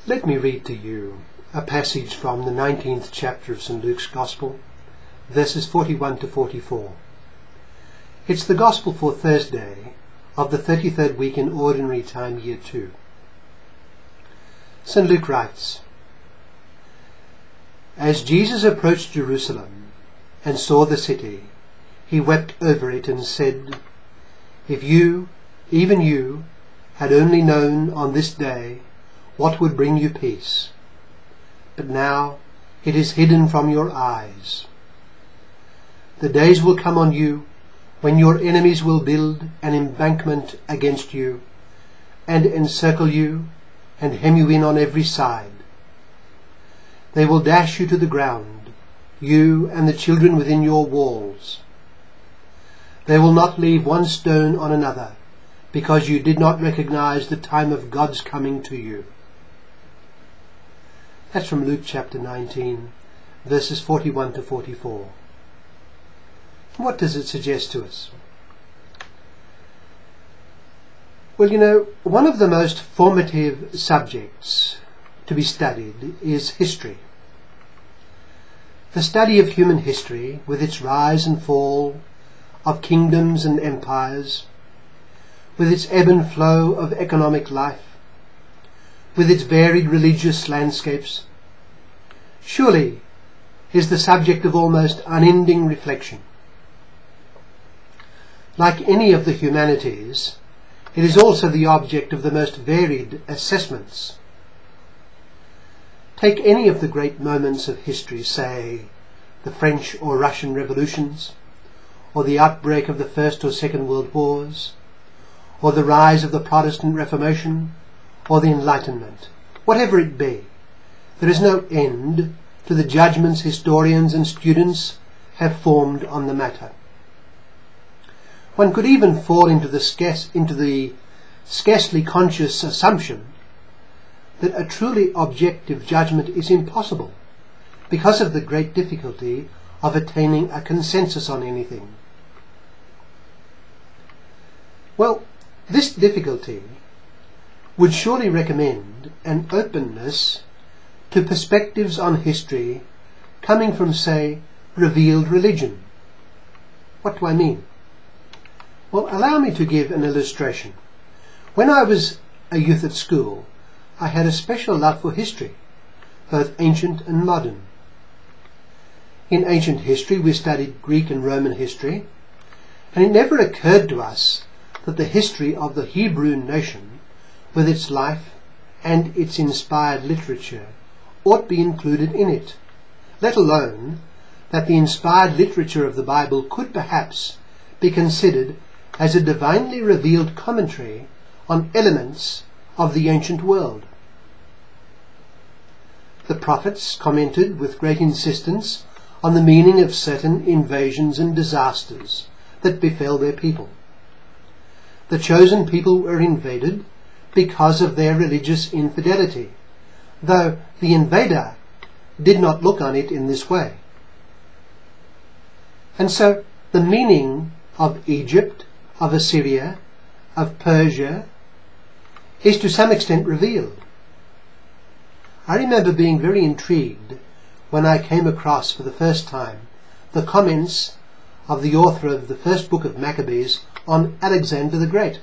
Let me read to you a passage from the 19th chapter of St. Luke's Gospel, verses 41 to 44. It's the Gospel for Thursday of the 33rd week in Ordinary Time, Year 2. St. Luke writes, As Jesus approached Jerusalem and saw the city, he wept over it and said, If you, even you, had only known on this day what would bring you peace. But now it is hidden from your eyes. The days will come on you when your enemies will build an embankment against you and encircle you and hem you in on every side. They will dash you to the ground, you and the children within your walls. They will not leave one stone on another, because you did not recognize the time of God's coming to you. That's from Luke chapter 19, verses 41 to 44. What does it suggest to us? Well, one of the most formative subjects to be studied is history. The study of human history, with its rise and fall of kingdoms and empires, with its ebb and flow of economic life, with its varied religious landscapes, surely is the subject of almost unending reflection. Like any of the humanities, it is also the object of the most varied assessments. Take any of the great moments of history, say the French or Russian revolutions, or the outbreak of the First or Second World Wars, or the rise of the Protestant Reformation, or the Enlightenment. Whatever it be, there is no end to the judgments historians and students have formed on the matter. One could even fall into the scarcely conscious assumption that a truly objective judgment is impossible because of the great difficulty of attaining a consensus on anything. Well, this difficulty would surely recommend an openness to perspectives on history coming from, say, revealed religion. What do I mean? Well, allow me to give an illustration. When I was a youth at school, I had a special love for history, both ancient and modern. In ancient history, we studied Greek and Roman history, and it never occurred to us that the history of the Hebrew nation, with its life and its inspired literature, ought be included in it, let alone that the inspired literature of the Bible could perhaps be considered as a divinely revealed commentary on elements of the ancient world. The prophets commented with great insistence on the meaning of certain invasions and disasters that befell their people. The chosen people were invaded because of their religious infidelity, though the invader did not look on it in this way. And so the meaning of Egypt, of Assyria, of Persia is to some extent revealed. I remember being very intrigued when I came across for the first time the comments of the author of the first book of Maccabees on Alexander the Great.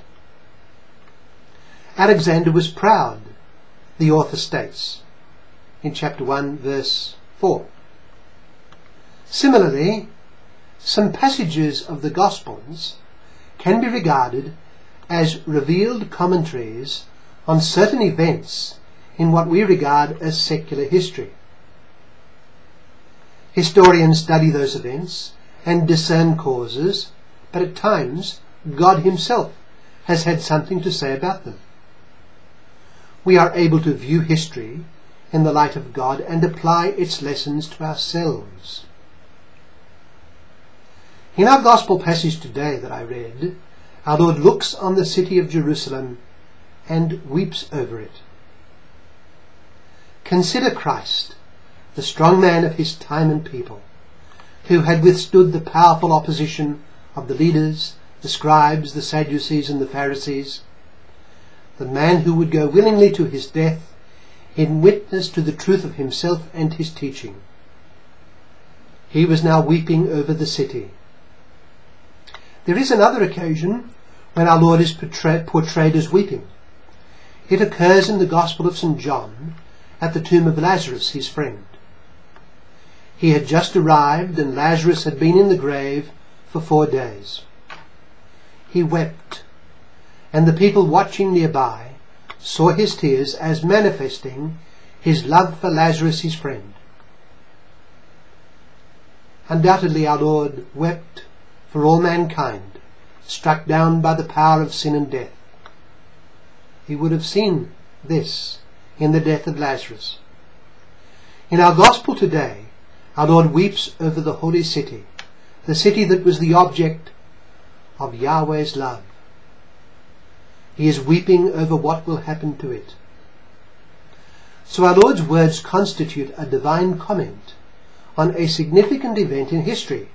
Alexander was proud, the author states in chapter 1, verse 4. Similarly, some passages of the Gospels can be regarded as revealed commentaries on certain events in what we regard as secular history. Historians study those events and discern causes, but at times God himself has had something to say about them. We are able to view history in the light of God and apply its lessons to ourselves. In our Gospel passage today that I read, our Lord looks on the city of Jerusalem and weeps over it. Consider Christ, the strong man of his time and people, who had withstood the powerful opposition of the leaders, the scribes, the Sadducees and the Pharisees, the man who would go willingly to his death in witness to the truth of himself and his teaching. He was now weeping over the city. There is another occasion when our Lord is portrayed as weeping. It occurs in the Gospel of St. John at the tomb of Lazarus, his friend. He had just arrived, and Lazarus had been in the grave for 4 days. He wept, and the people watching nearby saw his tears as manifesting his love for Lazarus, his friend. Undoubtedly our Lord wept for all mankind, struck down by the power of sin and death. He would have seen this in the death of Lazarus. In our Gospel today, our Lord weeps over the holy city, the city that was the object of Yahweh's love. He is weeping over what will happen to it. So our Lord's words constitute a divine comment on a significant event in history,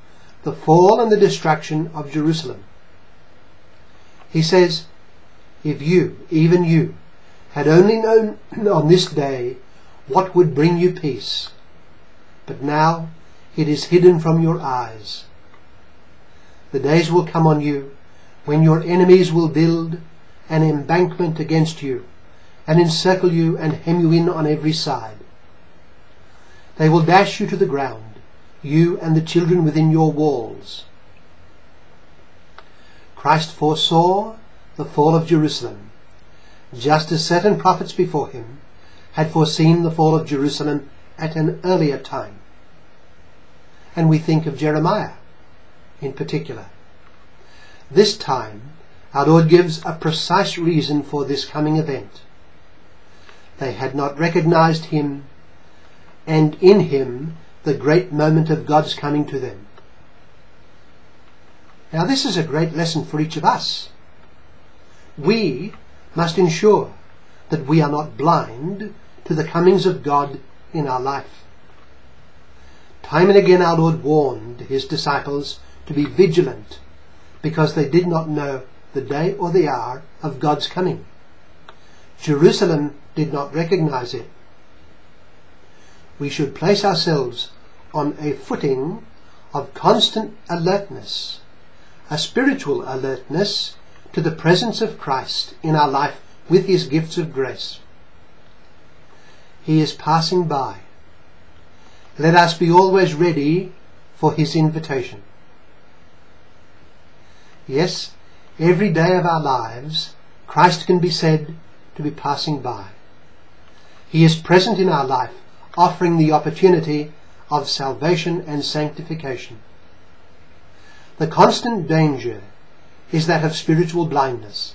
the fall and the destruction of Jerusalem. He says, "If you, even you, had only known on this day what would bring you peace, but now it is hidden from your eyes. The days will come on you when your enemies will build an embankment against you and encircle you and hem you in on every side. They will dash you to the ground, you and the children within your walls." Christ foresaw the fall of Jerusalem, just as certain prophets before him had foreseen the fall of Jerusalem at an earlier time. And we think of Jeremiah in particular. This time, our Lord gives a precise reason for this coming event. They had not recognized him, and in him the great moment of God's coming to them. Now this is a great lesson for each of us. We must ensure that we are not blind to the comings of God in our life. Time and again our Lord warned his disciples to be vigilant because they did not know the day or the hour of God's coming. Jerusalem did not recognize it. We should place ourselves on a footing of constant alertness, a spiritual alertness to the presence of Christ in our life with his gifts of grace. He is passing by. Let us be always ready for his invitation. Yes, every day of our lives, Christ can be said to be passing by. He is present in our life, offering the opportunity of salvation and sanctification. The constant danger is that of spiritual blindness.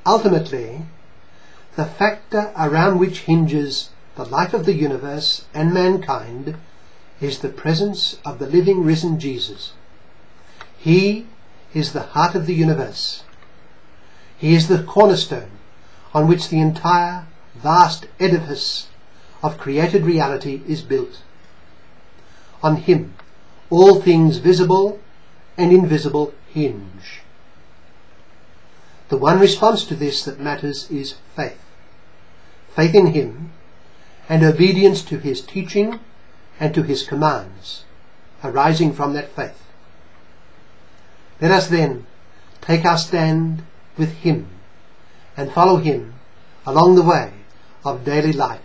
Ultimately, the factor around which hinges the life of the universe and mankind is the presence of the living risen Jesus. He is the heart of the universe. He is the cornerstone on which the entire vast edifice of created reality is built. On him all things visible and invisible hinge. The one response to this that matters is faith. Faith in him and obedience to his teaching and to his commands, arising from that faith. Let us then take our stand with him and follow him along the way of daily life